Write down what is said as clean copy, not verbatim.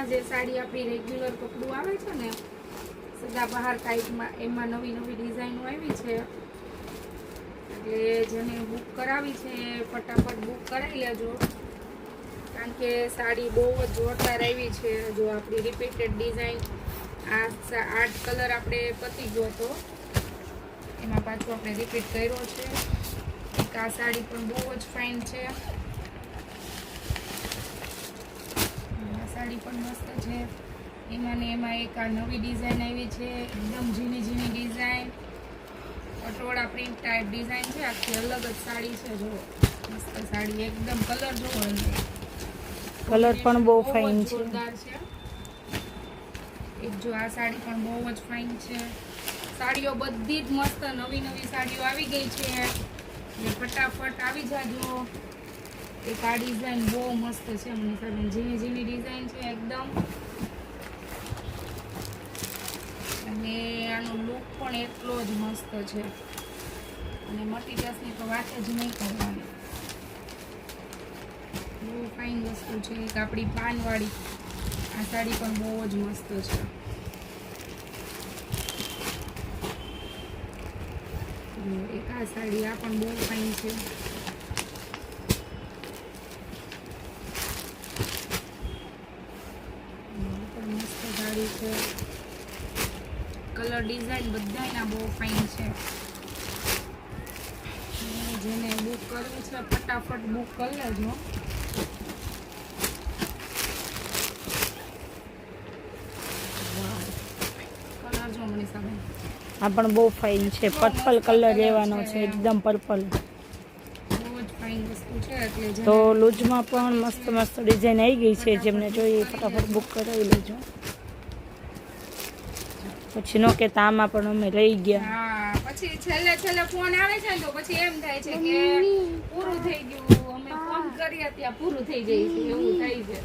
જે સાડી આપણી રેગ્યુલર કપડું આવે છે ને સદાબહાર ટાઈપમાં, એમાં નવી નવી ડિઝાઇનો આવી છે. એટલે જેને બુક કરાવી છે ફટાફટ બુક કરાવી લેજો, કારણ કે સાડી બહુ જ જોરદાર આવી છે. જો આપણી રિપીટેડ ડિઝાઇન, આ 8 કલર આપણે પતી ગયો હતો, એમાં પાછું આપણે રિપીટ કર્યો છે. એક આ સાડી પણ બહુ જ ફાઇન છે, આ સાડી પણ મસ્ત છે. એમાં ને એમાં એક આ નવી ડિઝાઇન આવી છે, એકદમ ઝીણી ઝીણી design, patola print type design છે. આખી અલગ જ સાડી છે. જો મસ્ત સાડી, એકદમ કલર જોવો, કલર પણ બહુ ફાઇન છે. જોરદાર છે. એક જો આ સાડી પણ બહુ જ ફાઇન છે. સાડીઓ બધી જ મસ્ત નવી નવી સાડીઓ આવી ગઈ છે, એટલે ફટાફટ આવી જાજો. એક આ ડિઝાઇન બહુ મસ્ત છે, મને સાડી ઝીણી ઝીણી ડિઝાઇન છે એકદમ, અને આનો લુક પણ એટલો જ મસ્ત છે. અને મટીરિયલ્સની તો વાત જ નહીં કરવાની, બહુ ફાઇન વસ્તુ છે. એક આપણી પાનવાળી આ સાડી પણ બહુ જ મસ્ત છે. એક આ સાડી, આ પણ બહુ ફાઇન છે. પણ મસ્ત સાડી છે. કલર ડિઝાઇન બધાયના બહુ ફાઇન છે. જેને બુક કરવું છે ફટાફટ બુક કરી લેજો. કલર જો મનીષાબેન, આ પણ બહુ ફાઇન છે. પર્પલ કલર લેવાનો છે, એકદમ પર્પલ. બહુ જ ફાઇન વસ્તુ છે. એટલે તો લૂઝમાં પણ મસ્ત મસ્ત ડિઝાઇન આવી ગઈ છે, જેમને જોઈએ ફટાફટ બુક કરાવી લેજો. પછી નો કે આમાં પણ અમે રહી ગયા. હા, પછી છેલ્લે ફોન આવે છે ને તો પછી એમ થાય છે કે પૂરું થઈ ગયું, અમે ફોન કરીએ ત્યાં પૂરું થઈ જાય છે, એવું થાય છે.